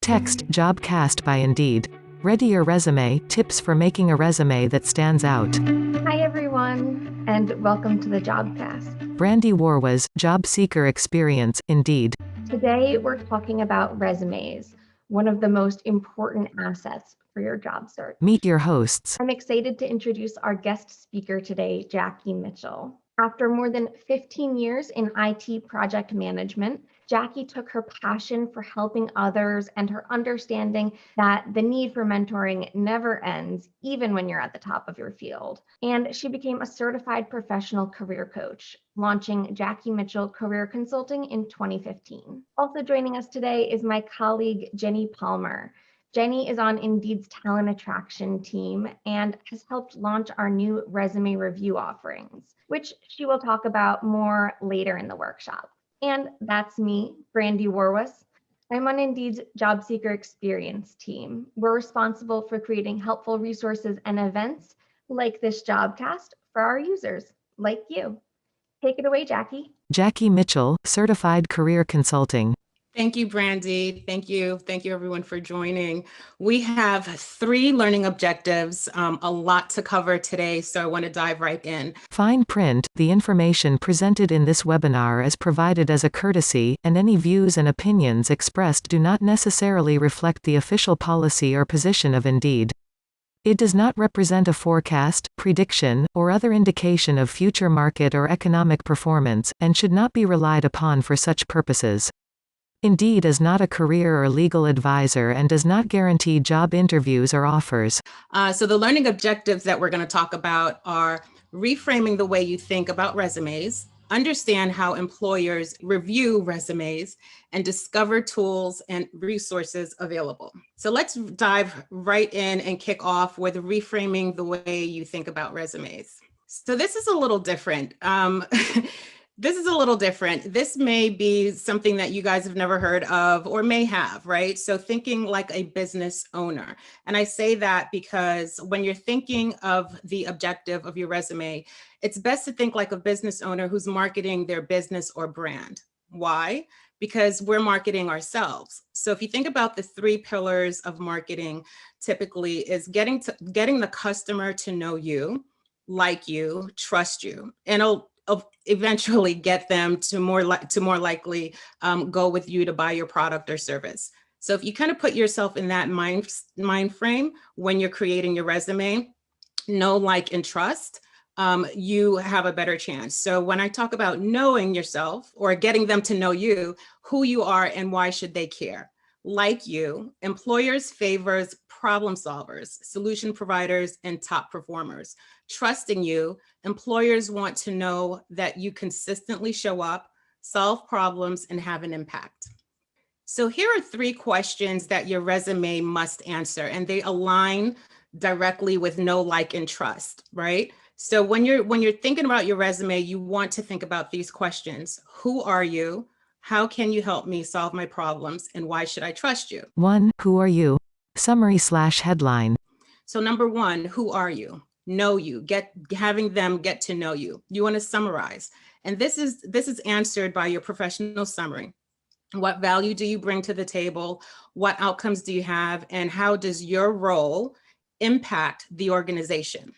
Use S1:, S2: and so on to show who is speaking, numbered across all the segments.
S1: Text, Jobcast by Indeed. Ready your resume, tips for making a resume that stands out.
S2: Hi everyone, and welcome to the Jobcast.
S1: Brandy Warwas, Job Seeker Experience, Indeed.
S2: Today we're talking about resumes, one of the most important assets for your job search.
S1: Meet your hosts.
S2: I'm excited to introduce our guest speaker today, Jackie Mitchell. After more than 15 years in IT project management, Jackie took her passion for helping others and her understanding that the need for mentoring never ends, even when you're at the top of your field. And she became a certified professional career coach, launching Jackie Mitchell Career Consulting in 2015. Also joining us today is my colleague, Jenny Palmer. Jenny is on Indeed's talent attraction team and has helped launch our new resume review offerings, which she will talk about more later in the workshop. And that's me, Brandy Warwas. I'm on Indeed's Job Seeker Experience team. We're responsible for creating helpful resources and events like this Jobcast for our users, like you. Take it away, Jackie.
S1: Jackie Mitchell, Certified Career Consulting.
S3: Thank you, Brandy. Thank you. Thank you, everyone, for joining. We have 3 learning objectives, a lot to cover today, so I want to dive right in.
S1: Fine print, the information presented in this webinar is provided as a courtesy, and any views and opinions expressed do not necessarily reflect the official policy or position of Indeed. It does not represent a forecast, prediction, or other indication of future market or economic performance, and should not be relied upon for such purposes. Indeed is not a career or legal advisor and does not guarantee job interviews or offers.
S3: So the learning objectives that we're going to talk about are reframing the way you think about resumes, understand how employers review resumes, and discover tools and resources available. So let's dive right in and kick off with reframing the way you think about resumes. So this is a little different. This may be something that you guys have never heard of or may have, right? So thinking like a business owner. And I say that because when you're thinking of the objective of your resume, it's best to think like a business owner who's marketing their business or brand. Why? Because we're marketing ourselves. So if you think about the 3 pillars of marketing, typically is getting the customer to know you, like you, trust you, and eventually get them to more likely go with you to buy your product or service. So if you kind of put yourself in that mind frame when you're creating your resume, know, like, and trust, you have a better chance. So when I talk about knowing yourself or getting them to know you, who you are and why should they care? Like you, employers favors problem solvers, solution providers, and top performers. Trusting you, employers want to know that you consistently show up, solve problems, and have an impact. So here are 3 questions that your resume must answer, and they align directly with know, like, and trust, right? So when you're thinking about your resume, you want to think about these questions. Who are you? How can you help me solve my problems? And why should I trust you?
S1: 1. Who are you? Summary/headline.
S3: So number 1, who are you? Know you, having them get to know you. You want to summarize. And this is answered by your professional summary. What value do you bring to the table? What outcomes do you have? And how does your role impact the organization?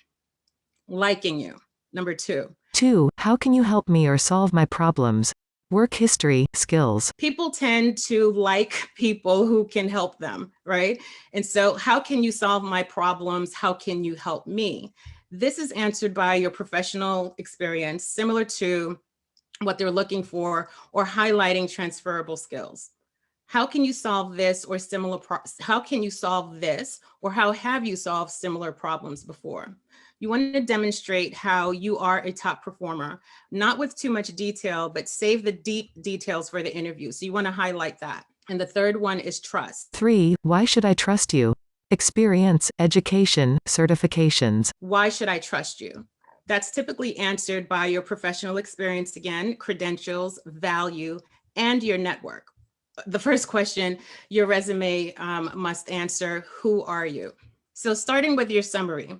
S3: Liking you. Number 2.
S1: 2. How can you help me or solve my problems? Work history, skills.
S3: People tend to like people who can help them, right? And so how can you solve my problems? How can you help me? This is answered by your professional experience, similar to what they're looking for or highlighting transferable skills. How can you solve this or how have you solved similar problems before? You want to demonstrate how you are a top performer, not with too much detail, but save the deep details for the interview. So you want to highlight that. And the third one is trust.
S1: 3. Why should I trust you? Experience, education, certifications.
S3: Why should I trust you? That's typically answered by your professional experience again, credentials, value, and your network. The first question your resume must answer, who are you? So starting with your summary,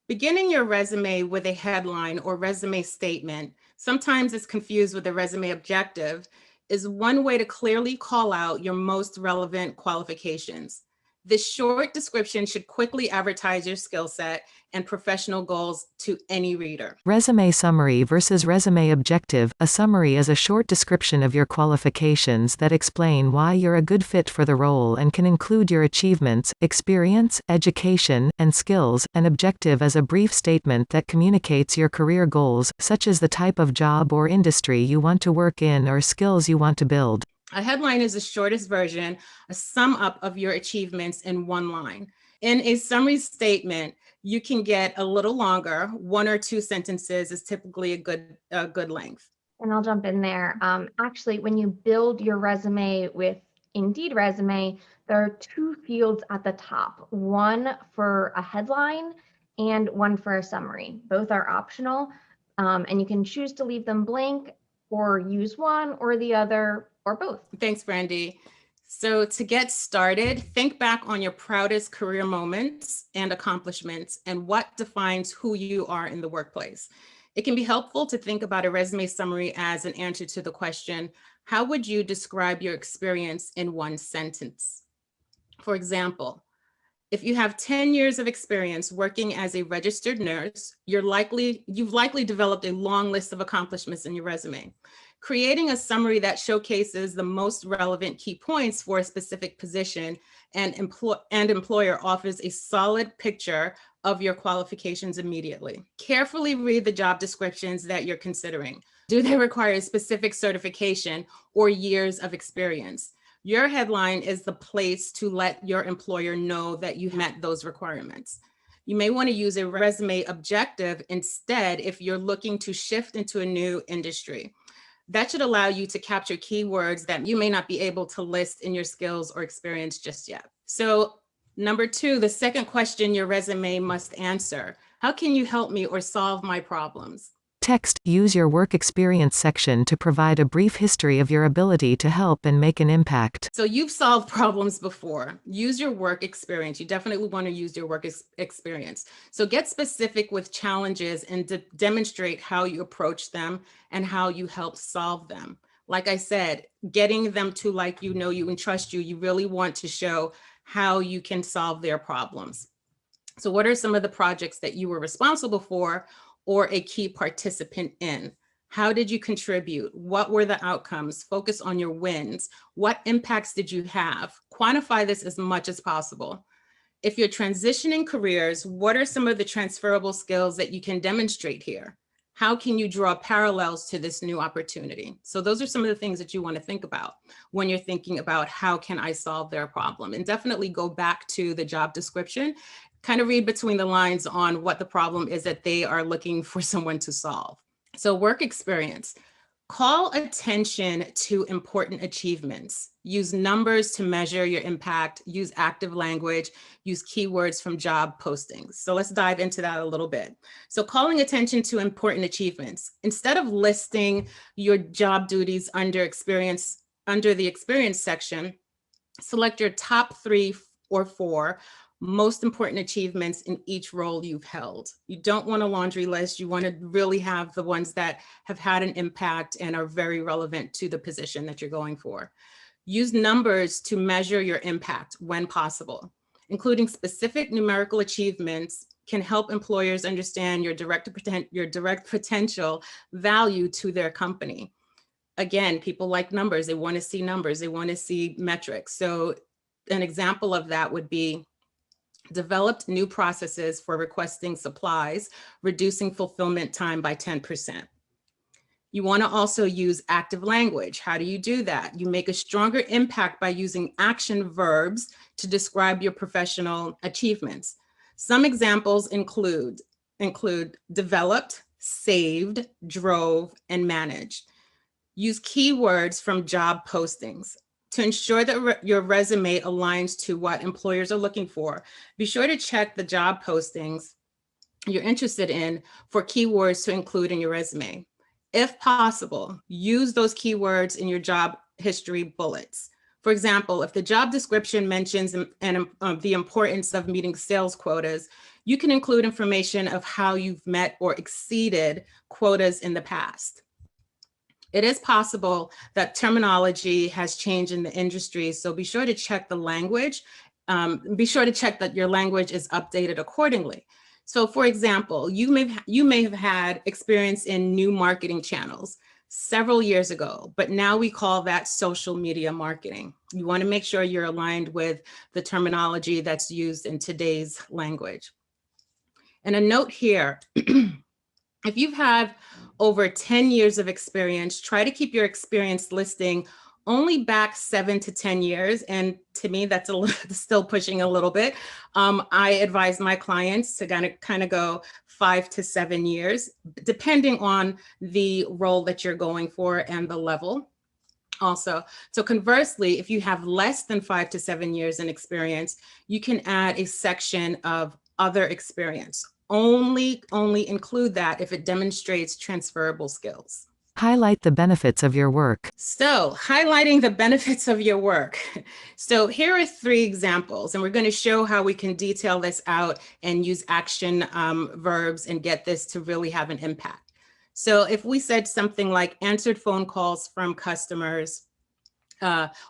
S3: beginning your resume with a headline or resume statement, sometimes it's confused with a resume objective, is one way to clearly call out your most relevant qualifications. This short description should quickly advertise your skill set and professional goals to any reader.
S1: Resume summary versus resume objective. A summary is a short description of your qualifications that explain why you're a good fit for the role and can include your achievements, experience, education, and skills. An objective is a brief statement that communicates your career goals, such as the type of job or industry you want to work in or skills you want to build.
S3: A headline is the shortest version, a sum up of your achievements in one line. In a summary statement, you can get a little longer. 1 or 2 sentences is typically a good length.
S2: And I'll jump in there. Actually, when you build your resume with Indeed Resume, there are 2 fields at the top, one for a headline and one for a summary. Both are optional, and you can choose to leave them blank or use one or the other or both.
S3: Thanks, Brandy. So to get started, think back on your proudest career moments and accomplishments and what defines who you are in the workplace. It can be helpful to think about a resume summary as an answer to the question, how would you describe your experience in 1 sentence? For example, if you have 10 years of experience working as a registered nurse, you've likely developed a long list of accomplishments in your resume. Creating a summary that showcases the most relevant key points for a specific position and employer offers a solid picture of your qualifications immediately. Carefully read the job descriptions that you're considering. Do they require a specific certification or years of experience? Your headline is the place to let your employer know that you met those requirements. You may want to use a resume objective instead if you're looking to shift into a new industry. That should allow you to capture keywords that you may not be able to list in your skills or experience just yet. So number 2, the second question your resume must answer, how can you help me or solve my problems?
S1: Text. Use your work experience section to provide a brief history of your ability to help and make an impact.
S3: So you've solved problems before. Use your work experience. You definitely want to use your work experience. So get specific with challenges and demonstrate how you approach them and how you help solve them. Like I said, getting them to like you, know you, and trust you, you really want to show how you can solve their problems. So what are some of the projects that you were responsible for or a key participant in? How did you contribute? What were the outcomes? Focus on your wins. What impacts did you have? Quantify this as much as possible. If you're transitioning careers, what are some of the transferable skills that you can demonstrate here? How can you draw parallels to this new opportunity? So those are some of the things that you want to think about when you're thinking about how can I solve their problem? And definitely go back to the job description, kind of read between the lines on what the problem is that they are looking for someone to solve. So work experience. Call attention to important achievements. Use numbers to measure your impact. Use active language. Use keywords from job postings. So let's dive into that a little bit. So calling attention to important achievements. Instead of listing your job duties under the experience section, select your top 3 or 4 most important achievements in each role you've held. You don't want a laundry list. You want to really have the ones that have had an impact and are very relevant to the position that you're going for. Use numbers to measure your impact when possible. Including specific numerical achievements can help employers understand your direct potential value to their company. Again, people like numbers. They want to see numbers. They want to see metrics. So an example of that would be developed new processes for requesting supplies, reducing fulfillment time by 10%. You want to also use active language. How do you do that? You make a stronger impact by using action verbs to describe your professional achievements. Some examples include developed, saved, drove, and managed. Use keywords from job postings. To ensure that your resume aligns to what employers are looking for, be sure to check the job postings you're interested in for keywords to include in your resume. If possible, use those keywords in your job history bullets. For example, if the job description mentions the importance of meeting sales quotas, you can include information of how you've met or exceeded quotas in the past. It is possible that terminology has changed in the industry, so be sure to check the language. Be sure to check that your language is updated accordingly. So for example, you may have had experience in new marketing channels several years ago, but now we call that social media marketing. You want to make sure you're aligned with the terminology that's used in today's language. And a note here, if you've had over 10 years of experience, try to keep your experience listing only back 7 to 10 years. And to me, that's still pushing a little bit. I advise my clients to kind of go 5 to 7 years, depending on the role that you're going for and the level. Also, so conversely, if you have less than 5 to 7 years in experience, you can add a section of other experience. Only include that if it demonstrates transferable skills.
S1: Highlight the benefits of your work.
S3: So highlighting the benefits of your work. So here are 3 examples, and we're going to show how we can detail this out and use action verbs and get this to really have an impact. So if we said something like answered phone calls from customers,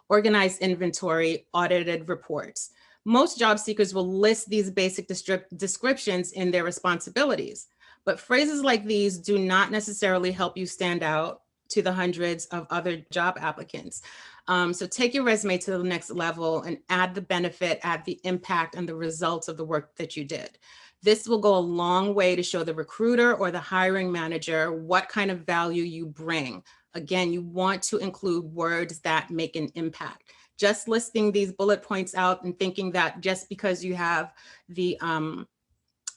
S3: organized inventory, audited reports. Most job seekers will list these basic descriptions in their responsibilities, but phrases like these do not necessarily help you stand out to the hundreds of other job applicants. So take your resume to the next level and add the benefit, add the impact and the results of the work that you did. This will go a long way to show the recruiter or the hiring manager what kind of value you bring. Again, you want to include words that make an impact. Just listing these bullet points out and thinking that just because you have the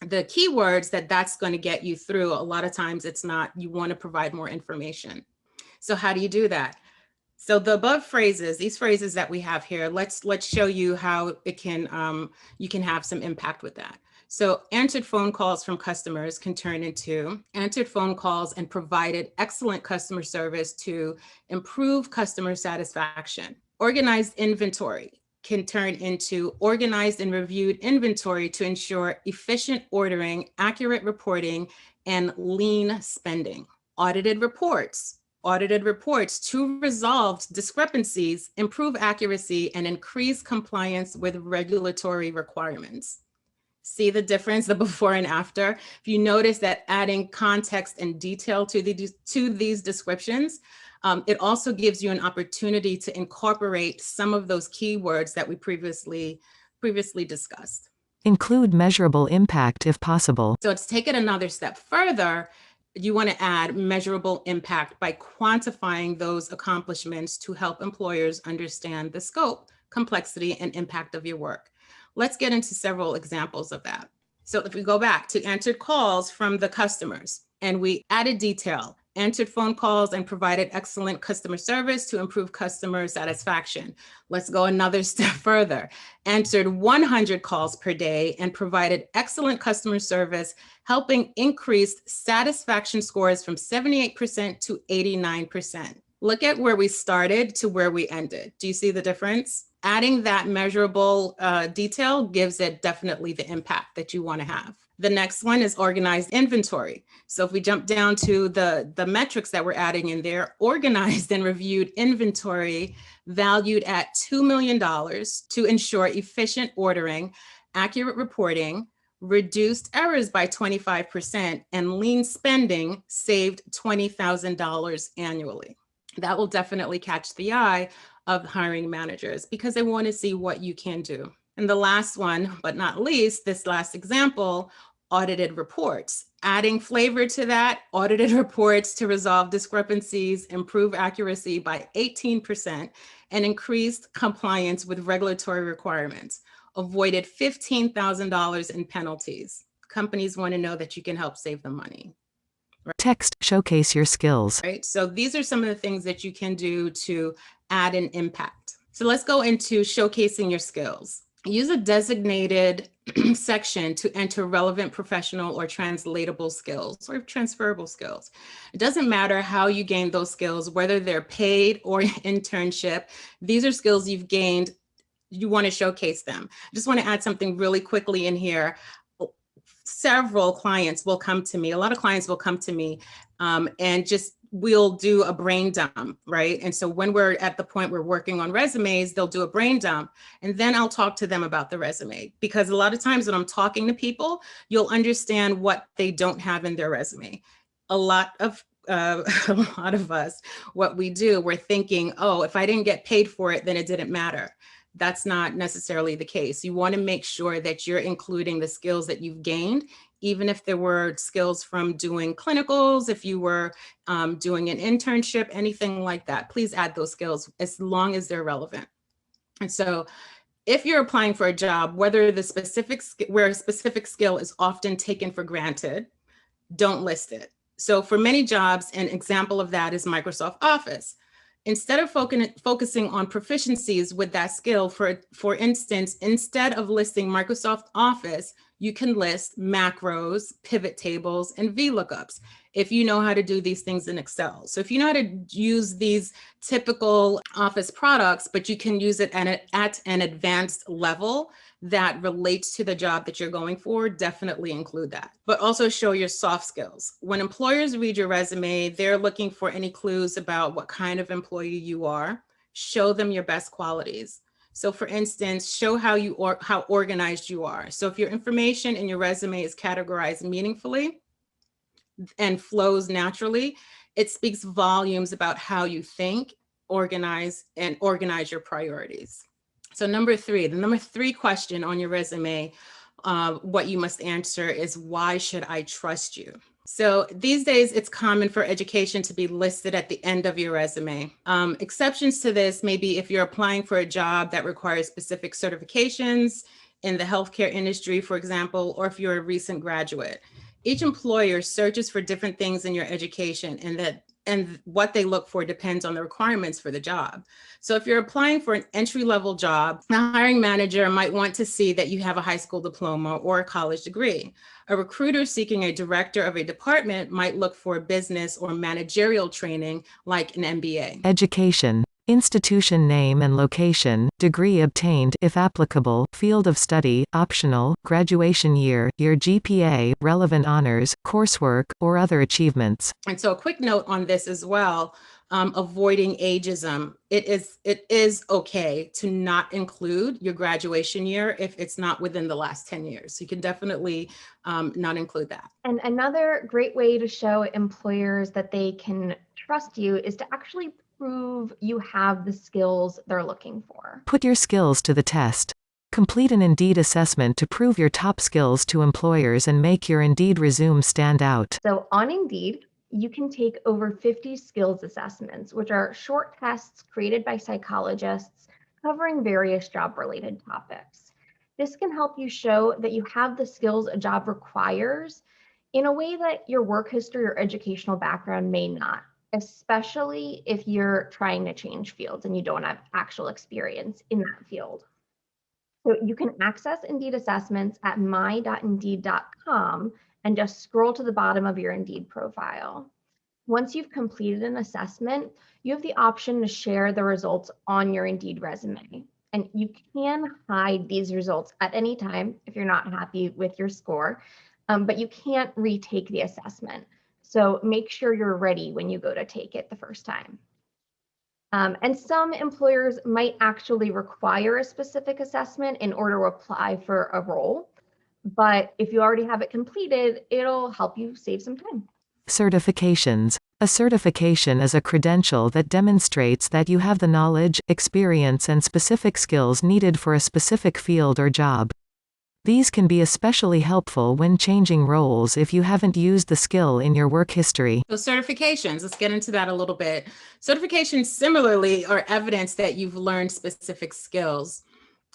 S3: keywords that's going to get you through, a lot of times it's not. You want to provide more information. So how do you do that? So the above phrases, these phrases that we have here, let's show you how it can you can have some impact with that. So answered phone calls from customers can turn into answered phone calls and provided excellent customer service to improve customer satisfaction. Organized inventory can turn into organized and reviewed inventory to ensure efficient ordering, accurate reporting, and lean spending. Audited reports to resolve discrepancies, improve accuracy, and increase compliance with regulatory requirements. See the difference, the before and after? If you notice that adding context and detail to these descriptions, it also gives you an opportunity to incorporate some of those keywords that we previously discussed.
S1: Include measurable impact if possible.
S3: So to take it another step further, you want to add measurable impact by quantifying those accomplishments to help employers understand the scope, complexity, and impact of your work. Let's get into several examples of that. So if we go back to answered calls from the customers and we added detail, answered phone calls and provided excellent customer service to improve customer satisfaction. Let's go another step further. Answered 100 calls per day and provided excellent customer service, helping increase satisfaction scores from 78% to 89%. Look at where we started to where we ended. Do you see the difference? Adding that measurable detail gives it definitely the impact that you want to have. The next one is organized inventory. So if we jump down to the metrics that we're adding in there, organized and reviewed inventory valued at $2 million to ensure efficient ordering, accurate reporting, reduced errors by 25%, and lean spending saved $20,000 annually. That will definitely catch the eye of hiring managers because they want to see what you can do. And the last one, but not least, this last example, audited reports. Adding flavor to that, audited reports to resolve discrepancies, improve accuracy by 18%, and increased compliance with regulatory requirements. Avoided $15,000 in penalties. Companies want to know that you can help save them money.
S1: Right. Text, showcase your skills.
S3: Right. So these are some of the things that you can do to add an impact. So let's go into showcasing your skills. Use a designated section to enter relevant professional or translatable skills or transferable skills. It doesn't matter how you gain those skills, whether they're paid or internship. These are skills you've gained. You want to showcase them. I just want to add something really quickly in here. Several clients will come to me, a lot of clients will come to me and just we'll do a brain dump, right? And so when we're at the point we're working on resumes, they'll do a brain dump, and then I'll talk to them about the resume. Because a lot of times when I'm talking to people, you'll understand what they don't have in their resume. A lot of us, what we do, we're thinking, oh, if I didn't get paid for it, then it didn't matter. That's not necessarily the case. You want to make sure that you're including the skills that you've gained, even if there were skills from doing clinicals, if you were doing an internship, anything like that. Please add those skills as long as they're relevant. And so if you're applying for a job, where a specific skill is often taken for granted, don't list it. So for many jobs, an example of that is Microsoft Office. Instead of focusing on proficiencies with that skill, for instance, instead of listing Microsoft Office, you can list macros, pivot tables, and VLOOKUPs if you know how to do these things in Excel. So if you know how to use these typical Office products, but you can use it at an advanced level that relates to the job that you're going for, definitely include that. But also show your soft skills. When employers read your resume, they're looking for any clues about what kind of employee you are. Show them your best qualities. So for instance, show how organized you are. So if your information in your resume is categorized meaningfully and flows naturally, it speaks volumes about how you think, organize your priorities. So the number three question on your resume, what you must answer is, why should I trust you? So these days, it's common for education to be listed at the end of your resume. Exceptions to this may be if you're applying for a job that requires specific certifications in the healthcare industry, for example, or if you're a recent graduate. Each employer searches for different things in your education, and what they look for depends on the requirements for the job. So if you're applying for an entry-level job, the hiring manager might want to see that you have a high school diploma or a college degree. A recruiter seeking a director of a department might look for business or managerial training like an MBA.
S1: Education. Institution name and location, degree obtained if applicable, field of study, optional, graduation year, your GPA, relevant honors, coursework, or other achievements.
S3: And so a quick note on this as well, avoiding ageism. It is okay to not include your graduation year if it's not within the last 10 years. So you can definitely not include that.
S2: And another great way to show employers that they can trust you is to actually prove you have the skills they're looking for.
S1: Put your skills to the test. Complete an Indeed assessment to prove your top skills to employers and make your Indeed resume stand out.
S2: So on Indeed, you can take over 50 skills assessments, which are short tests created by psychologists covering various job-related topics. This can help you show that you have the skills a job requires in a way that your work history or educational background may not, especially if you're trying to change fields and you don't have actual experience in that field. So you can access Indeed assessments at my.indeed.com and just scroll to the bottom of your Indeed profile. Once you've completed an assessment, you have the option to share the results on your Indeed resume. And you can hide these results at any time if you're not happy with your score, but you can't retake the assessment. So make sure you're ready when you go to take it the first time. And some employers might actually require a specific assessment in order to apply for a role. But if you already have it completed, it'll help you save some time.
S1: Certifications. A certification is a credential that demonstrates that you have the knowledge, experience, and specific skills needed for a specific field or job. These can be especially helpful when changing roles if you haven't used the skill in your work history.
S3: So certifications, let's get into that a little bit. Certifications similarly are evidence that you've learned specific skills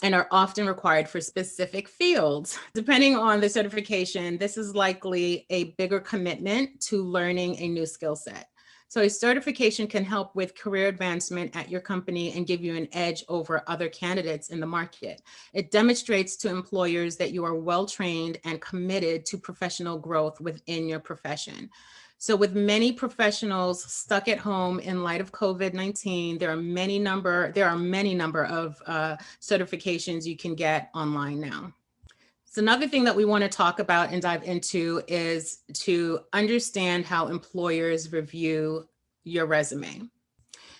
S3: and are often required for specific fields. Depending on the certification, this is likely a bigger commitment to learning a new skill set. So a certification can help with career advancement at your company and give you an edge over other candidates in the market. It demonstrates to employers that you are well-trained and committed to professional growth within your profession. So with many professionals stuck at home in light of COVID-19, there are many number of certifications you can get online now. So another thing that we want to talk about and dive into is to understand how employers review your resume.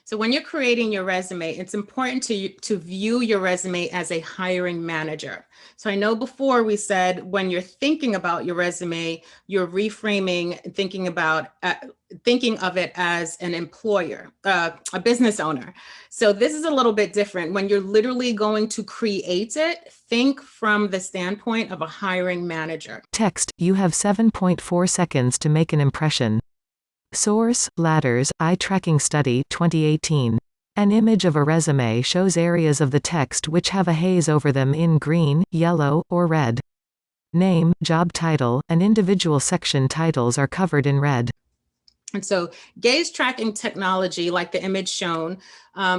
S3: So when you're creating your resume, it's important to view your resume as a hiring manager. So I know before we said when you're thinking about your resume, you're reframing, thinking of it as an employer, a business owner. So this is a little bit different. When you're literally going to create it, think from the standpoint of a hiring manager.
S1: Text, you have 7.4 seconds to make an impression. Source, Ladders, Eye Tracking Study, 2018. An image of a resume shows areas of the text which have a haze over them in green, yellow, or red. Name, job title, and individual section titles are covered in red.
S3: And so gaze tracking technology, like the image shown,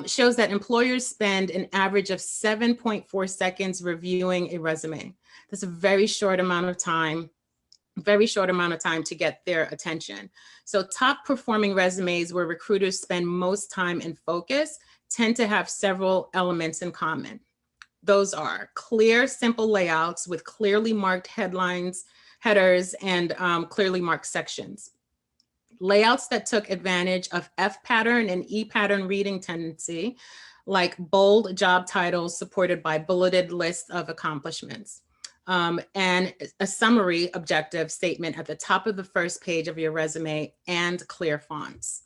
S3: shows that employers spend an average of 7.4 seconds reviewing a resume. That's a very short amount of time to get their attention. So top performing resumes where recruiters spend most time and focus tend to have several elements in common. Those are clear, simple layouts with clearly marked headlines, headers, and clearly marked sections. Layouts that took advantage of F pattern and E pattern reading tendency, like bold job titles supported by bulleted lists of accomplishments. And a summary objective statement at the top of the first page of your resume and clear fonts.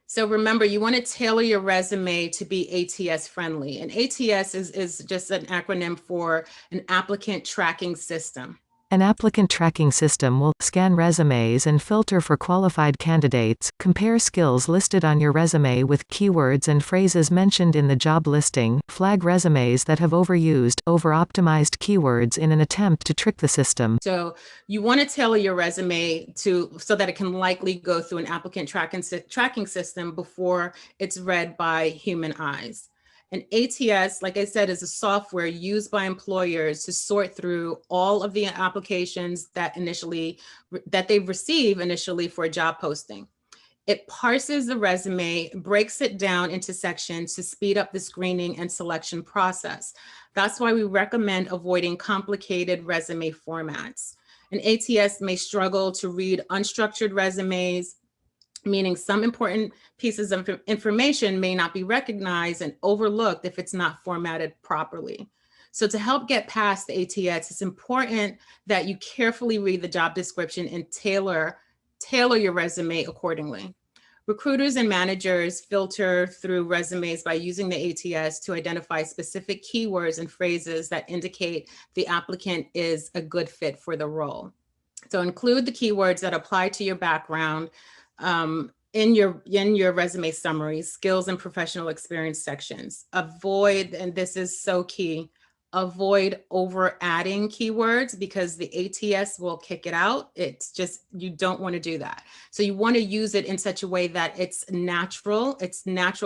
S3: So remember, you want to tailor your resume to be ATS friendly. And ATS is just an acronym for an applicant tracking system.
S1: An applicant tracking system will scan resumes and filter for qualified candidates, compare skills listed on your resume with keywords and phrases mentioned in the job listing, flag resumes that have overused, over-optimized keywords in an attempt to trick the system.
S3: So you want to tailor your resume so that it can likely go through an applicant tracking system before it's read by human eyes. And ATS, like I said, is a software used by employers to sort through all of the applications that they receive initially for a job posting. It parses the resume, breaks it down into sections to speed up the screening and selection process. That's why we recommend avoiding complicated resume formats. And ATS may struggle to read unstructured resumes, meaning some important pieces of information may not be recognized and overlooked if it's not formatted properly. So to help get past the ATS, it's important that you carefully read the job description and tailor your resume accordingly. Recruiters and managers filter through resumes by using the ATS to identify specific keywords and phrases that indicate the applicant is a good fit for the role. So include the keywords that apply to your background in your resume summary, skills and professional experience sections. Avoid, and this is so key, avoid over adding keywords because the ATS will kick it out. It's just, you don't want to do that. So you want to use it in such a way that it's natural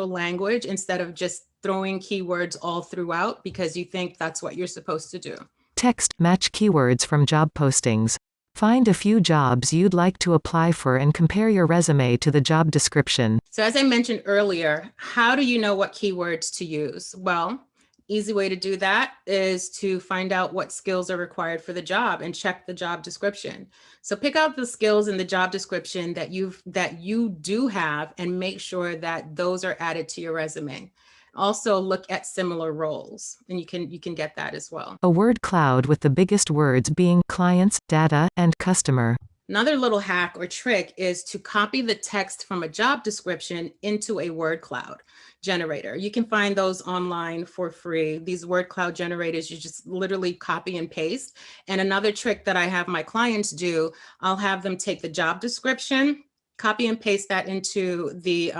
S3: language instead of just throwing keywords all throughout because you think that's what you're supposed to do.
S1: Text, match keywords from job postings. Find a few jobs you'd like to apply for and compare your resume to the job description.
S3: So as I mentioned earlier, how do you know what keywords to use? Well, easy way to do that is to find out what skills are required for the job and check the job description. So pick out the skills in the job description that you do have and make sure that those are added to your resume. Also look at similar roles, and you can get that as well.
S1: A word cloud with the biggest words being clients, data, and customer.
S3: Another little hack or trick is to copy the text from a job description into a word cloud generator. You can find those online for free. These word cloud generators, you just literally copy and paste. And another trick that I have my clients do, I'll have them take the job description, copy and paste that into the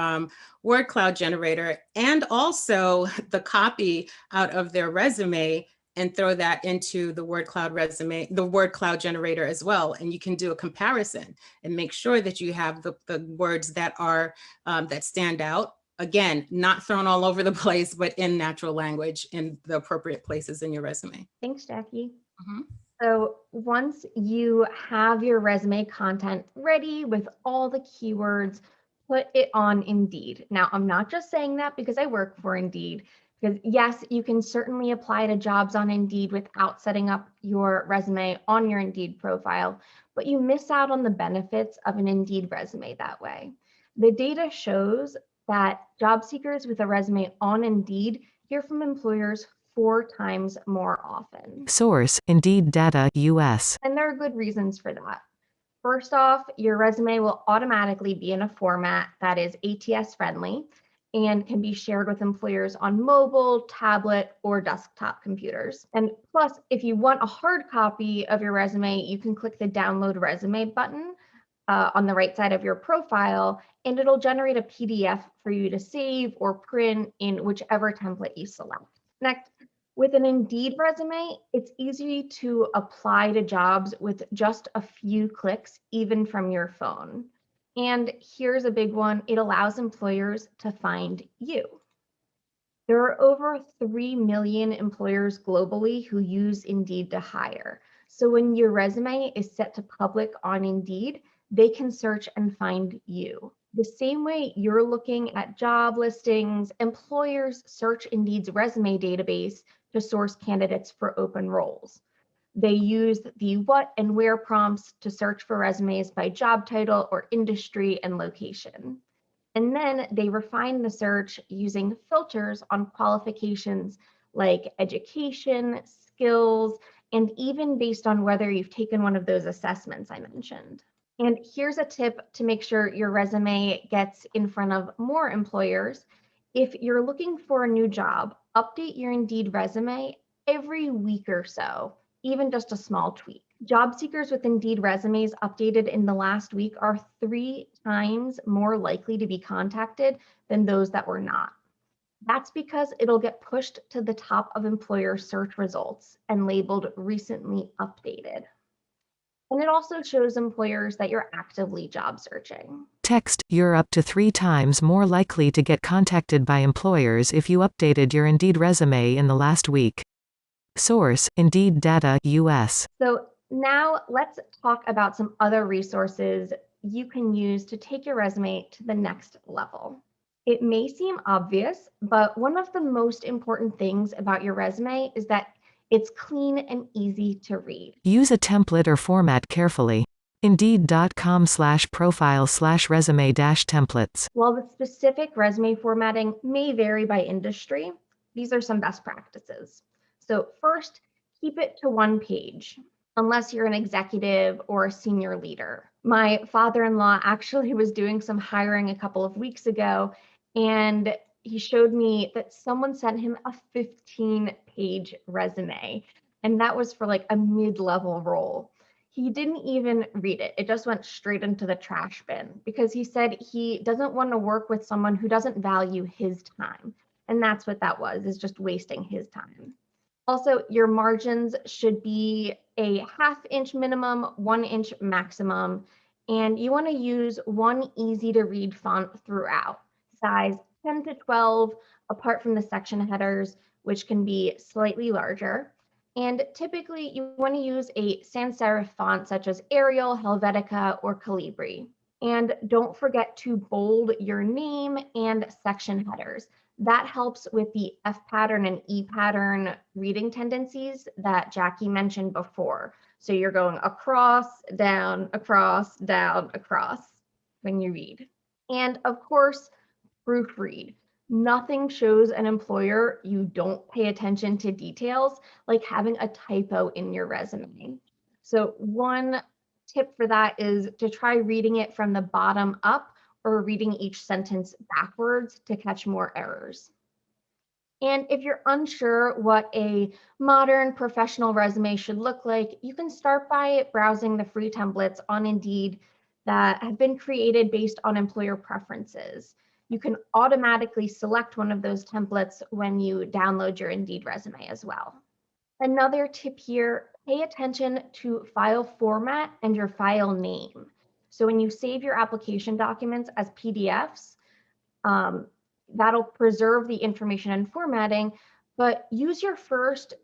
S3: word cloud generator, and also the copy out of their resume and throw that into the word cloud generator as well. And you can do a comparison and make sure that you have the words that are that stand out. Again, not thrown all over the place, but in natural language in the appropriate places in your resume.
S2: Thanks, Jackie.
S3: Mm-hmm.
S2: So once you have your resume content ready with all the keywords, put it on Indeed. Now, I'm not just saying that because I work for Indeed, because yes, you can certainly apply to jobs on Indeed without setting up your resume on your Indeed profile, but you miss out on the benefits of an Indeed resume that way. The data shows that job seekers with a resume on Indeed hear from employers 4 times more often.
S1: Source, Indeed Data, US.
S2: And there are good reasons for that. First off, your resume will automatically be in a format that is ATS-friendly and can be shared with employers on mobile, tablet, or desktop computers. And plus, if you want a hard copy of your resume, you can click the Download Resume button on the right side of your profile, and it'll generate a PDF for you to save or print in whichever template you select. Next, with an Indeed resume, it's easy to apply to jobs with just a few clicks, even from your phone. And here's a big one, it allows employers to find you. There are over 3 million employers globally who use Indeed to hire. So when your resume is set to public on Indeed, they can search and find you. The same way you're looking at job listings, employers search Indeed's resume database to source candidates for open roles. They use the what and where prompts to search for resumes by job title or industry and location. And then they refine the search using filters on qualifications like education, skills, and even based on whether you've taken one of those assessments I mentioned. And here's a tip to make sure your resume gets in front of more employers. If you're looking for a new job, update your Indeed resume every week or so, even just a small tweak. Job seekers with Indeed resumes updated in the last week are 3 times more likely to be contacted than those that were not. That's because it'll get pushed to the top of employer search results and labeled recently updated. And it also shows employers that you're actively job searching.
S1: Text, you're up to 3 times more likely to get contacted by employers if you updated your Indeed resume in the last week. Source, Indeed Data, US.
S2: So now let's talk about some other resources you can use to take your resume to the next level. It may seem obvious, but one of the most important things about your resume is that it's clean and easy to read.
S1: Use a template or format carefully. Indeed.com/profile/resume-templates.
S2: While the specific resume formatting may vary by industry, these are some best practices. So first, keep it to 1 page, unless you're an executive or a senior leader. My father-in-law actually was doing some hiring a couple of weeks ago, and he showed me that someone sent him a 15-page resume, and that was for like a mid-level role. He didn't even read it. It just went straight into the trash bin because he said he doesn't want to work with someone who doesn't value his time. And that's what that was, is just wasting his time. Also, your margins should be a 1/2 inch minimum, 1 inch maximum, and you want to use one easy to read font throughout, size 10 to 12, apart from the section headers, which can be slightly larger. And typically you want to use a sans serif font such as Arial, Helvetica, or Calibri. And don't forget to bold your name and section headers. That helps with the F pattern and E pattern reading tendencies that Jackie mentioned before. So you're going across, down, across, down, across when you read. And of course, proofread. Nothing shows an employer you don't pay attention to details like having a typo in your resume. So one tip for that is to try reading it from the bottom up or reading each sentence backwards to catch more errors. And if you're unsure what a modern professional resume should look like, you can start by browsing the free templates on Indeed that have been created based on employer preferences. You can automatically select one of those templates when you download your Indeed resume as well. Another tip here, pay attention to file format and your file name. So when you save your application documents as PDFs, that'll preserve the information and formatting, but use your first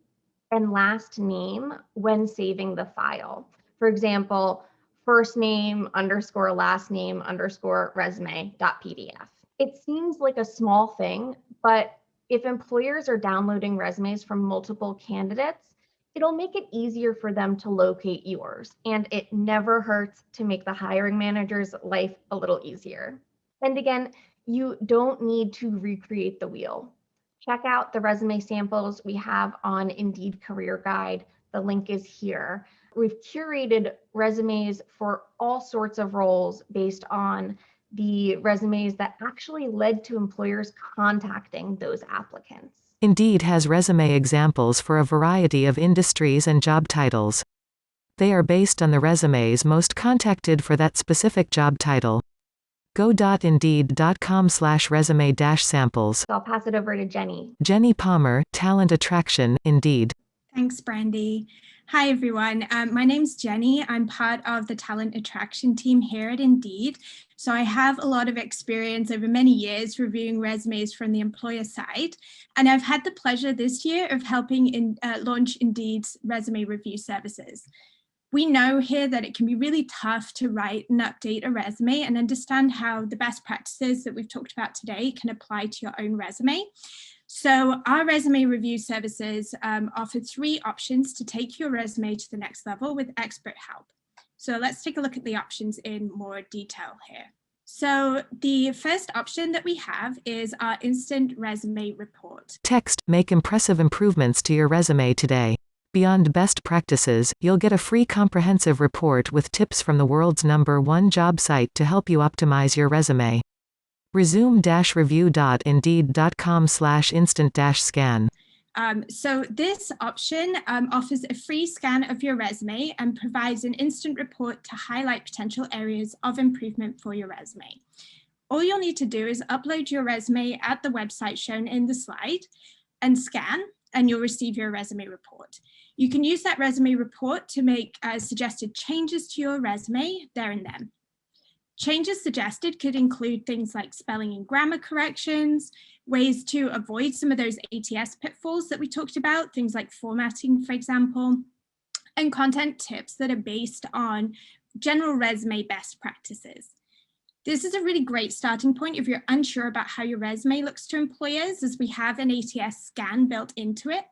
S2: and last name when saving the file. For example, first name underscore last name underscore resume.pdf. It seems like a small thing, but if employers are downloading resumes from multiple candidates, it'll make it easier for them to locate yours, and it never hurts to make the hiring manager's life a little easier. And again, you don't need to recreate the wheel. Check out the resume samples we have on Indeed Career Guide. The link is here. We've curated resumes for all sorts of roles based on the resumes that actually led to employers contacting those applicants.
S1: Indeed has resume examples for a variety of industries and job titles. They are based on the resumes most contacted for that specific job title. go.indeed.com/resume-samples.
S2: So I'll pass it over to Jenny.
S1: Jenny Palmer, Talent Attraction, Indeed.
S4: Thanks, Brandy. Hi, everyone. My name's Jenny. I'm part of the talent attraction team here at Indeed. So I have a lot of experience over many years reviewing resumes from the employer side. And I've had the pleasure this year of helping launch Indeed's resume review services. We know here that it can be really tough to write and update a resume and understand how the best practices that we've talked about today can apply to your own resume. So our resume review services offer 3 options to take your resume to the next level with expert help. So let's take a look at the options in more detail here. So the first option that we have is our instant resume report.
S1: Text, make impressive improvements to your resume today. Beyond best practices, you'll get a free comprehensive report with tips from the world's #1 job site to help you optimize your resume. resume-review.indeed.com/instant-scan.
S4: So this option offers a free scan of your resume and provides an instant report to highlight potential areas of improvement for your resume. All you'll need to do is upload your resume at the website shown in the slide and scan, and you'll receive your resume report. You can use that resume report to make suggested changes to your resume there and then. Changes suggested could include things like spelling and grammar corrections, ways to avoid some of those ATS pitfalls that we talked about, things like formatting, for example, and content tips that are based on general resume best practices. This is a really great starting point if you're unsure about how your resume looks to employers, as we have an ATS scan built into it.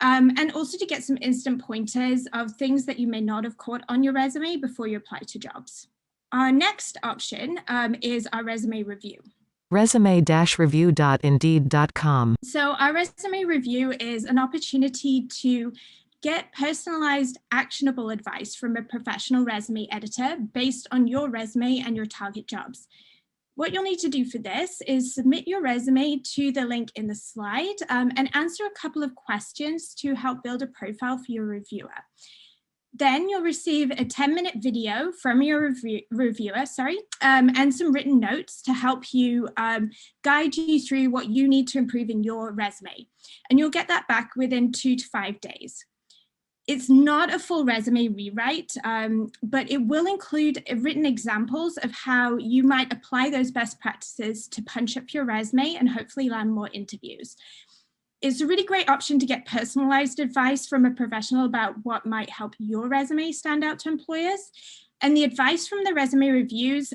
S4: And also to get some instant pointers of things that you may not have caught on your resume before you apply to jobs. Our next option is our resume review.
S1: resume-review.indeed.com.
S4: So our resume review is an opportunity to get personalized, actionable advice from a professional resume editor based on your resume and your target jobs. What you'll need to do for this is submit your resume to the link in the slide and answer a couple of questions to help build a profile for your reviewer. Then you'll receive a 10-minute video from your reviewer, and some written notes to help you guide you through what you need to improve in your resume. And you'll get that back within 2 to 5 days. It's not a full resume rewrite, but it will include written examples of how you might apply those best practices to punch up your resume and hopefully land more interviews. It's a really great option to get personalized advice from a professional about what might help your resume stand out to employers. And the advice from the resume reviews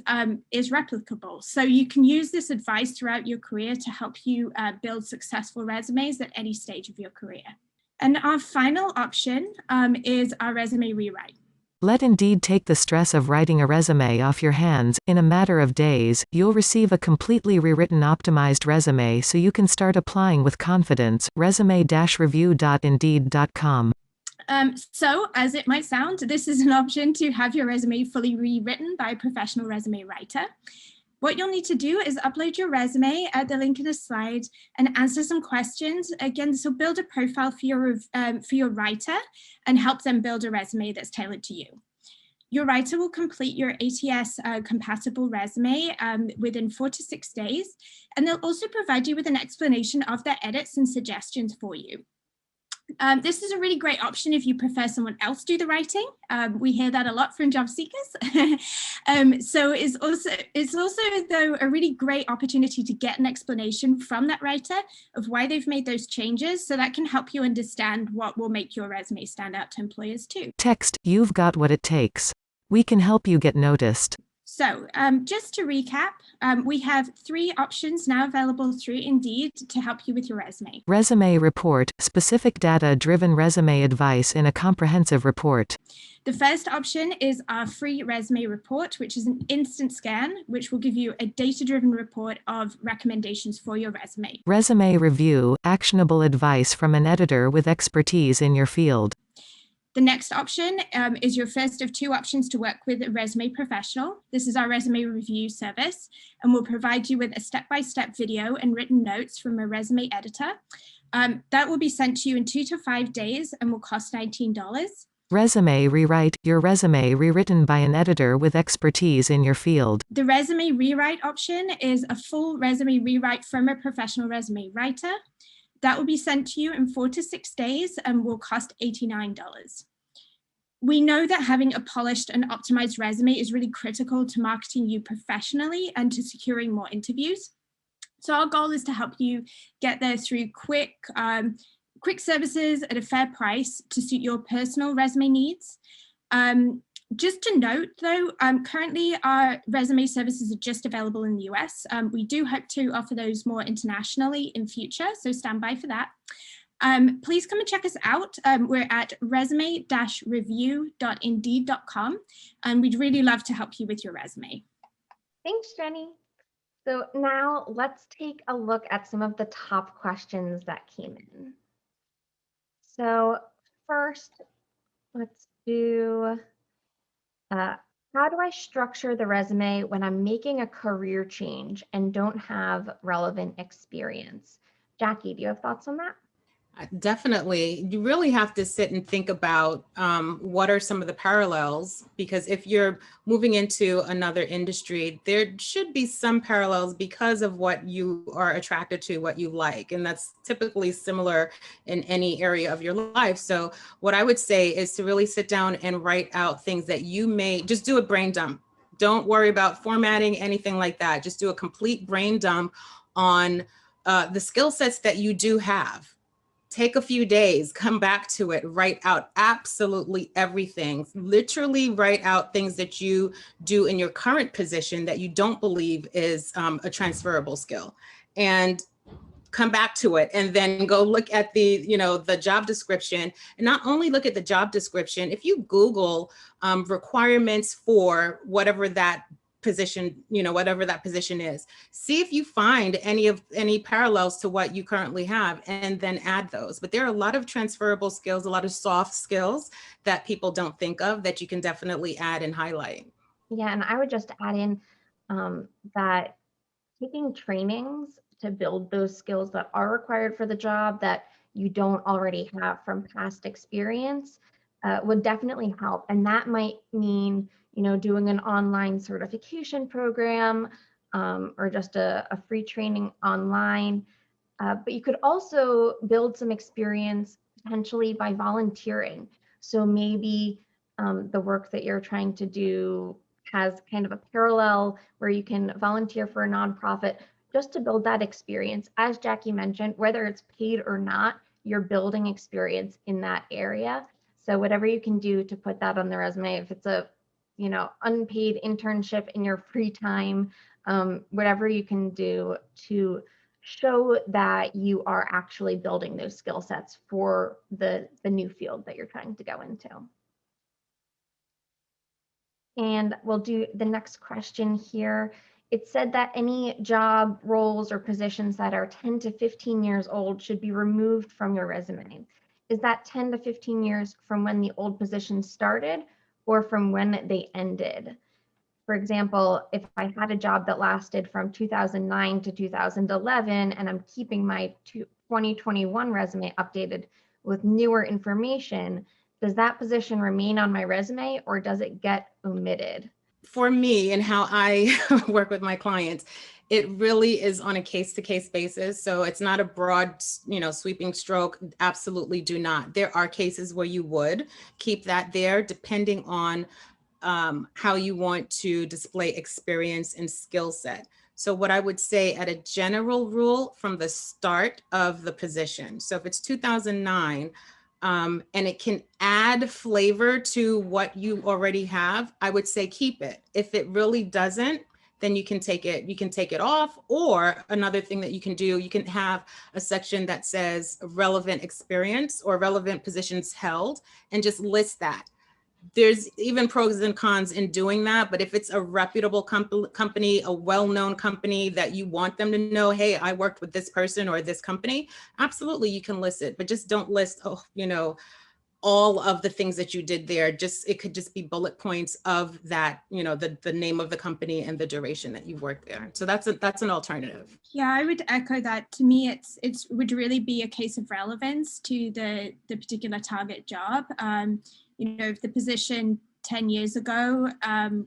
S4: is replicable. So you can use this advice throughout your career to help you build successful resumes at any stage of your career. And our final option is our resume rewrite.
S1: Let Indeed take the stress of writing a resume off your hands. In a matter of days, you'll receive a completely rewritten, optimized resume so you can start applying with confidence. resume-review.indeed.com.
S4: So, as it might sound, this is an option to have your resume fully rewritten by a professional resume writer. What you'll need to do is upload your resume at the link in the slide and answer some questions. Again, this will build a profile for your writer and help them build a resume that's tailored to you. Your writer will complete your ATS compatible resume within 4 to 6 days, and they'll also provide you with an explanation of their edits and suggestions for you. This is a really great option if you prefer someone else do the writing. We hear that a lot from job seekers. So it's also though a really great opportunity to get an explanation from that writer of why they've made those changes, so that can help you understand what will make your resume stand out to employers too.
S1: Text, you've got what it takes. We can help you get noticed.
S4: So just to recap, we have 3 options now available through Indeed to help you with your resume.
S1: Resume report, specific data-driven resume advice in a comprehensive report.
S4: The first option is our free resume report, which is an instant scan, which will give you a data-driven report of recommendations for your resume.
S1: Resume review, actionable advice from an editor with expertise in your field.
S4: The next option is your first of 2 options to work with a resume professional. This is our resume review service, and we'll provide you with a step-by-step video and written notes from a resume editor. That will be sent to you in 2 to 5 days and will cost $19.
S1: Resume rewrite, your resume rewritten by an editor with expertise in your field.
S4: The resume rewrite option is a full resume rewrite from a professional resume writer. That will be sent to you in 4 to 6 days and will cost $89. We know that having a polished and optimized resume is really critical to marketing you professionally and to securing more interviews. So our goal is to help you get there through quick services at a fair price to suit your personal resume needs. Just to note though, currently our resume services are just available in the US. We do hope to offer those more internationally in future, so stand by for that. Please come and check us out. We're at resume-review.indeed.com, and we'd really love to help you with your resume.
S2: Thanks, Jenny. So now let's take a look at some of the top questions that came in. So first, let's do, how do I structure the resume when I'm making a career change and don't have relevant experience? Jackie, do you have thoughts on that?
S3: Definitely. You really have to sit and think about what are some of the parallels, because if you're moving into another industry, there should be some parallels because of what you are attracted to, what you like. And that's typically similar in any area of your life. So what I would say is to really sit down and write out things that you may just do a brain dump. Don't worry about formatting, anything like that. Just do a complete brain dump on the skill sets that you do have. Take a few days, come back to it, write out absolutely everything. Literally write out things that you do in your current position that you don't believe is a transferable skill, and come back to it, and then go look at the job description. And not only look at the job description, if you Google requirements for whatever that position, whatever that position is, see if you find any parallels to what you currently have, and then add those. But there are a lot of transferable skills, a lot of soft skills that people don't think of that you can definitely add and highlight.
S2: Yeah, and I would just add in that taking trainings to build those skills that are required for the job that you don't already have from past experience would definitely help. And that might mean doing an online certification program or just a free training online. But you could also build some experience potentially by volunteering. So maybe the work that you're trying to do has kind of a parallel where you can volunteer for a nonprofit just to build that experience. As Jackie mentioned, whether it's paid or not, you're building experience in that area. So whatever you can do to put that on the resume, if it's a unpaid internship in your free time, whatever you can do to show that you are actually building those skill sets for the new field that you're trying to go into. And we'll do the next question here. It said that any job roles or positions that are 10 to 15 years old should be removed from your resume. Is that 10 to 15 years from when the old position started or from when they ended? For example, if I had a job that lasted from 2009 to 2011 and I'm keeping my 2021 resume updated with newer information, does that position remain on my resume or does it get omitted?
S3: For me and how I work with my clients, it really is on a case-to-case basis. So it's not a broad, sweeping stroke. Absolutely do not. There are cases where you would keep that there depending on how you want to display experience and skill set. So what I would say at a general rule from the start of the position. So if it's 2009, and it can add add flavor to what you already have, I would say keep it. If it really doesn't, then you can take it off. Or another thing that you can do, you can have a section that says relevant experience or relevant positions held, and just list that. There's even pros and cons in doing that, but if it's a reputable company, a well-known company that you want them to know, hey, I worked with this person or this company, absolutely you can list it, but just don't list, all of the things that you did there. It could just be bullet points of that, the name of the company and the duration that you've worked there. So that's an alternative.
S4: Yeah, I would echo that. To me, it would really be a case of relevance to the particular target job. If the position 10 years ago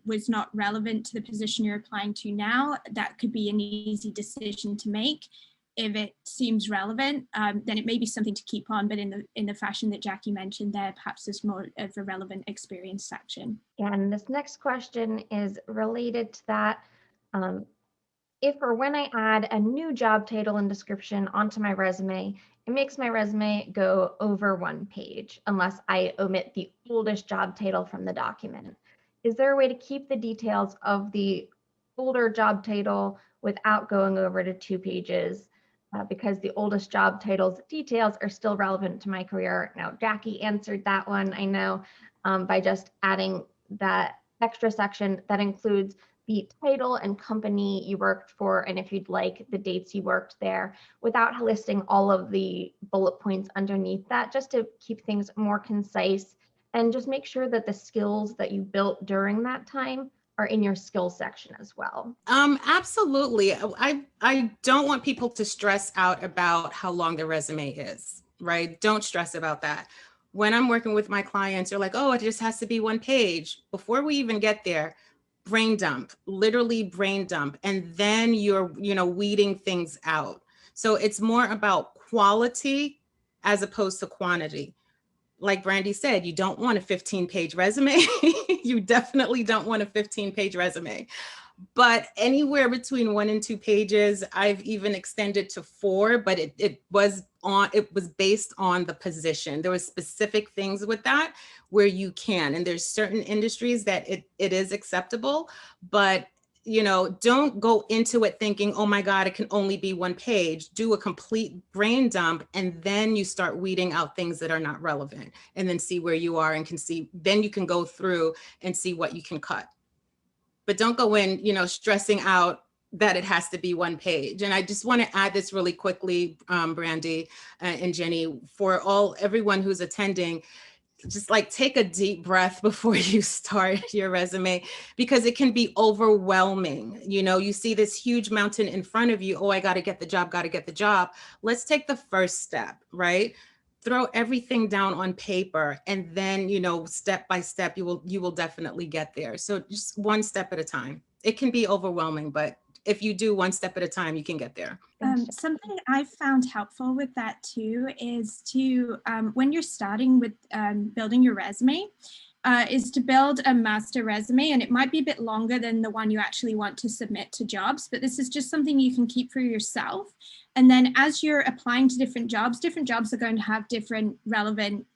S4: was not relevant to the position you're applying to now, that could be an easy decision to make. If it seems relevant, then it may be something to keep on, but in the fashion that Jackie mentioned there, perhaps there's more of a relevant experience section.
S2: And this next question is related to that. If or when I add a new job title and description onto my resume, it makes my resume go over 1 page unless I omit the oldest job title from the document. Is there a way to keep the details of the older job title without going over to 2 pages? Because the oldest job title's details are still relevant to my career. Now, Jackie answered that one, I know, by just adding that extra section that includes the title and company you worked for, and if you'd like, the dates you worked there, without listing all of the bullet points underneath that, just to keep things more concise and just make sure that the skills that you built during that time are in your skills section as well.
S3: Absolutely. I don't want people to stress out about how long their resume is, right? Don't stress about that. When I'm working with my clients, they're like, oh, it just has to be 1 page. Before we even get there, brain dump, literally brain dump. And then you're, weeding things out. So it's more about quality as opposed to quantity. Like Brandy said, you don't want a 15-page resume. You definitely don't want a 15-page resume. But anywhere between 1 and 2 pages, I've even extended to 4, but it was based on the position. There were specific things with that where you can, and there's certain industries that it is acceptable, but don't go into it thinking, oh my God, it can only be 1 page. Do a complete brain dump, and then you start weeding out things that are not relevant, and then see where you are and then you can go through and see what you can cut. But don't go in, stressing out that it has to be 1 page. And I just want to add this really quickly, Brandy and Jenny, for everyone who's attending, just like take a deep breath before you start your resume, because it can be overwhelming. You see this huge mountain in front of you. Oh, I got to get the job. Let's take the first step, right? Throw everything down on paper, and then, step by step, you will definitely get there. So just 1 step at a time. It can be overwhelming, but if you do 1 step at a time, you can get there.
S4: Something I've found helpful with that too is to, when you're starting with building your resume, is to build a master resume, and it might be a bit longer than the one you actually want to submit to jobs, but this is just something you can keep for yourself. And then as you're applying to different jobs are going to have different relevant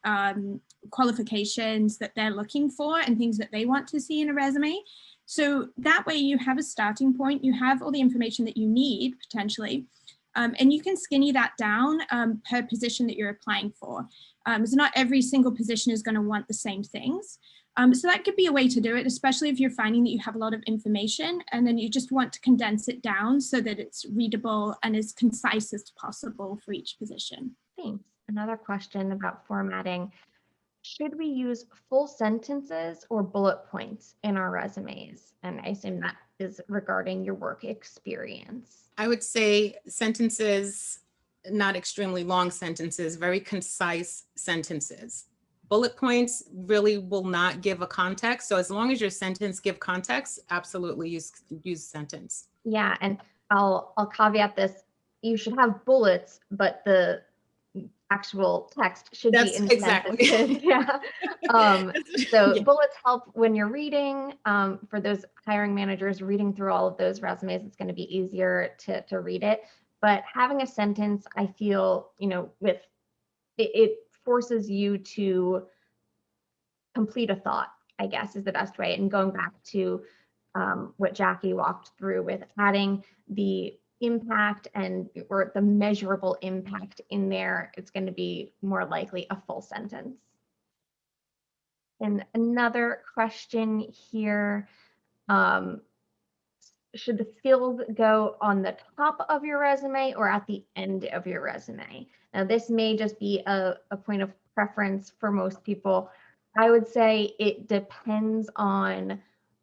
S4: qualifications that they're looking for and things that they want to see in a resume. So that way you have a starting point, you have all the information that you need potentially, and you can skinny that down per position that you're applying for. So not every single position is going to want the same things. So that could be a way to do it, especially if you're finding that you have a lot of information and then you just want to condense it down so that it's readable and as concise as possible for each position.
S2: Thanks. Another question about formatting. Should we use full sentences or bullet points in our resumes? And I assume that is regarding your work experience.
S3: I would say sentences, not extremely long sentences, very concise sentences. Bullet points really will not give a context. So as long as your sentence give context, absolutely use sentence.
S2: Yeah, and I'll caveat this. You should have bullets, but the actual text should be in
S3: exactly.
S2: sentences. Yeah. So yeah. Bullets help when you're reading. For those hiring managers reading through all of those resumes, it's going to be easier to read it. But having a sentence, I feel, with it forces you to complete a thought, I guess is the best way. And going back to what Jackie walked through with adding the impact or the measurable impact in there, it's going to be more likely a full sentence. And another question here, should the skills go on the top of your resume or at the end of your resume? Now, this may just be a point of preference for most people. I would say it depends on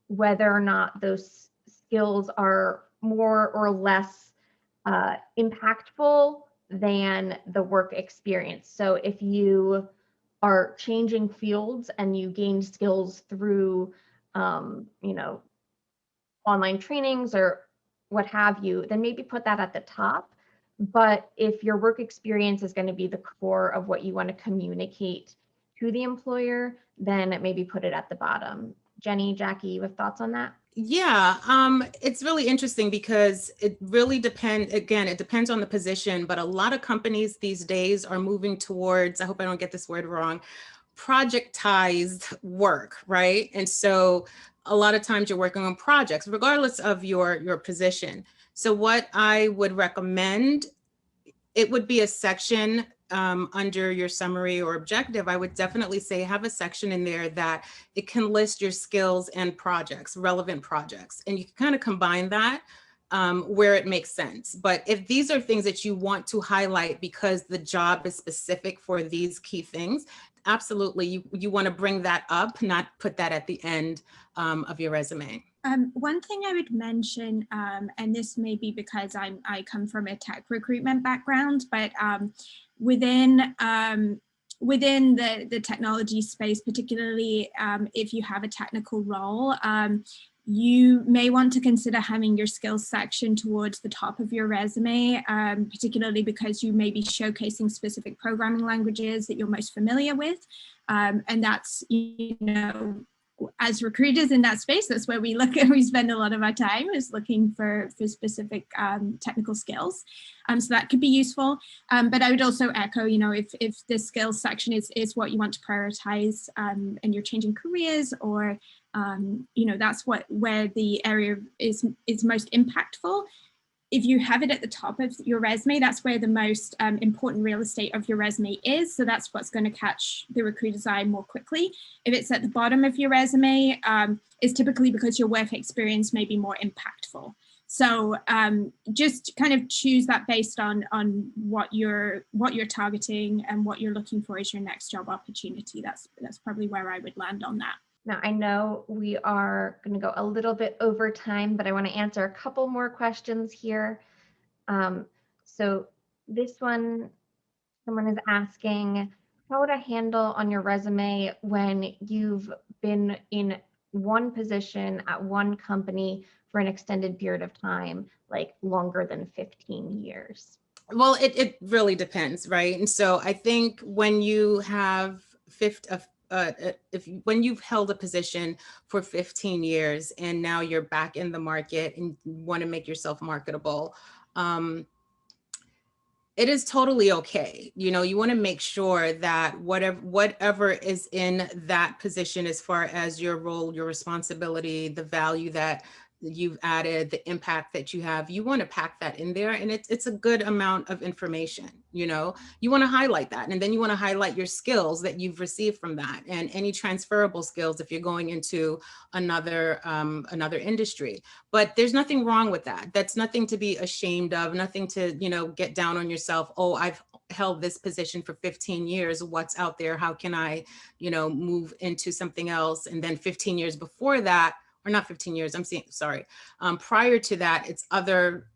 S2: whether or not those skills are more or less impactful than the work experience. So if you are changing fields and you gain skills through, online trainings or what have you, then maybe put that at the top. But if your work experience is going to be the core of what you want to communicate to the employer, then maybe put it at the bottom. Jenny, Jackie, you have thoughts on that?
S3: Yeah, it's really interesting because it really depends, again, it depends on the position, but a lot of companies these days are moving towards, I hope I don't get this word wrong, projectized work, right? And so a lot of times you're working on projects, regardless of your position. So what I would recommend, it would be a section under your summary or objective. I would definitely say have a section in there that it can list your skills and projects, relevant projects, and you can kind of combine that where it makes sense. But if these are things that you want to highlight because the job is specific for these key things, absolutely, you want to bring that up, not put that at the end of your resume.
S4: One thing I would mention, and this may be because I come from a tech recruitment background, but within the technology space, particularly if you have a technical role, you may want to consider having your skills section towards the top of your resume, particularly because you may be showcasing specific programming languages that you're most familiar with. And that's, as recruiters in that space, that's where we spend a lot of our time, is looking for specific technical skills. So that could be useful. But I would also echo, if the skills section is what you want to prioritize and you're changing careers, or that's where the area is most impactful. If you have it at the top of your resume, that's where the most important real estate of your resume is. So that's what's going to catch the recruiter's eye more quickly. If it's at the bottom of your resume, it's typically because your work experience may be more impactful. So just kind of choose that based on what you're targeting and what you're looking for as your next job opportunity. That's probably where I would land on that.
S2: Now, I know we are going to go a little bit over time, but I want to answer a couple more questions here. So this one, someone is asking, how would I handle on your resume when you've been in one position at one company for an extended period of time, like longer than 15 years?
S3: Well, it really depends, right? And so I think when you have when you've held a position for 15 years and now you're back in the market and want to make yourself marketable, it is totally okay. You want to make sure that whatever is in that position, as far as your role, your responsibility, the value that you've added, the impact that you have, you want to pack that in there. And it's a good amount of information. You want to highlight that. And then you want to highlight your skills that you've received from that, and any transferable skills if you're going into another industry. But there's nothing wrong with that. That's nothing to be ashamed of, nothing to, get down on yourself. Oh, I've held this position for 15 years. What's out there? How can I, move into something else? And then 15 years before that, or not 15 years, prior to that, it's other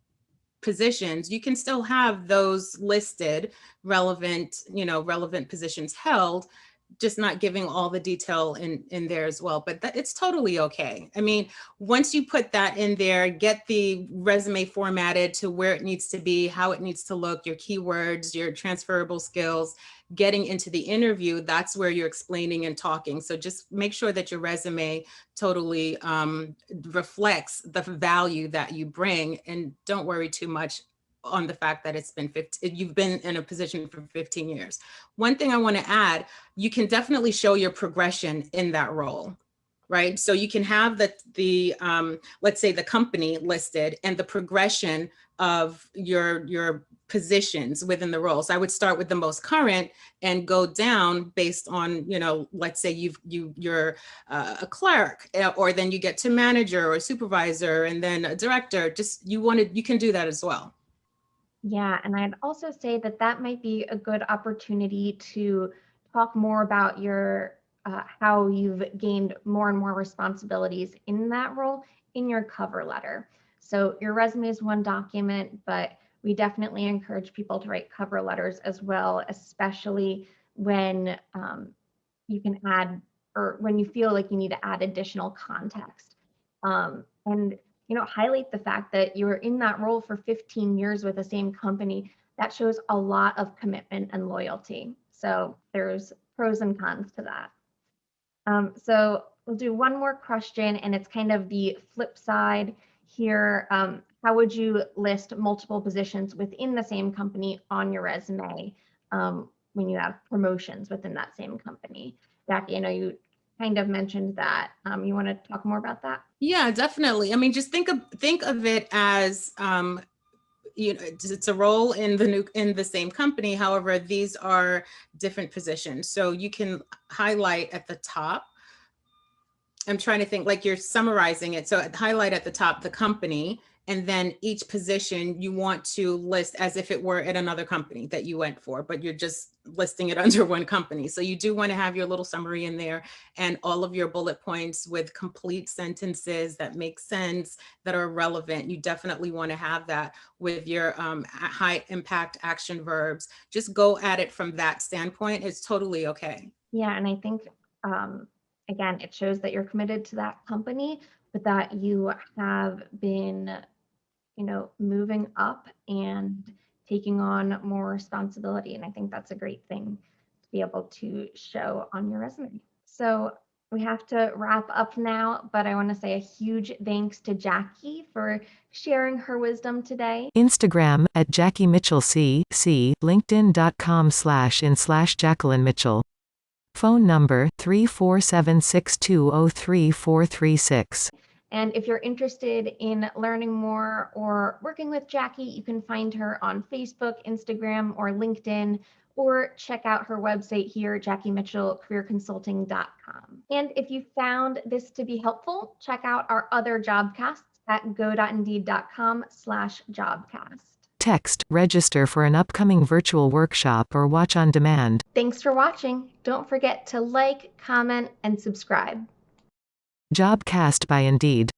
S3: positions. You can still have those listed, relevant positions held, just not giving all the detail in there as well. But it's totally okay. I mean, once you put that in there, get the resume formatted to where it needs to be, how it needs to look, your keywords, your transferable skills, getting into the interview, that's where you're explaining and talking. So just make sure that your resume totally reflects the value that you bring, and don't worry too much on the fact that it's been 15, you've been in a position for 15 years. One thing I want to add, you can definitely show your progression in that role, right? So you can have the let's say the company listed and the progression of your positions within the role. So I would start with the most current and go down based on, let's say you're a clerk, or then you get to manager or supervisor and then a director. Just you can do that as well.
S2: Yeah, and I'd also say that that might be a good opportunity to talk more about your how you've gained more and more responsibilities in that role in your cover letter. So your resume is one document, but we definitely encourage people to write cover letters as well, especially when you can add, or when you feel like you need to add additional context. And highlight the fact that you were in that role for 15 years with the same company. That shows a lot of commitment and loyalty. So there's pros and cons to that. So we'll do one more question, and it's kind of the flip side here. How would you list multiple positions within the same company on your resume when you have promotions within that same company? Jackie, I know you kind of mentioned that. You want to talk more about that?
S3: Yeah, definitely. I mean, just think of it as it's a role in the same company. However, these are different positions. So you can highlight at the top. I'm trying to think, like you're summarizing it. So highlight at the top the company, and then each position you want to list as if it were at another company that you went for, but you're just listing it under one company. So you do want to have your little summary in there and all of your bullet points with complete sentences that make sense, that are relevant. You definitely want to have that with your high impact action verbs. Just go at it from that standpoint. It's totally okay.
S2: Yeah, and I think again, it shows that you're committed to that company, but that you have been, moving up and taking on more responsibility. And I think that's a great thing to be able to show on your resume. So we have to wrap up now, but I want to say a huge thanks to Jackie for sharing her wisdom today.
S1: Instagram at Jackie Mitchell C, linkedin.com/in/Jacqueline Mitchell. Phone number 347-620-3436.
S2: And if you're interested in learning more or working with Jackie, you can find her on Facebook, Instagram, or LinkedIn, or check out her website here, JackieMitchellCareerConsulting.com. And if you found this to be helpful, check out our other jobcasts at go.indeed.com/jobcast.
S1: Text, register for an upcoming virtual workshop or watch on demand.
S2: Thanks for watching. Don't forget to like, comment, and subscribe.
S1: Jobcast by Indeed.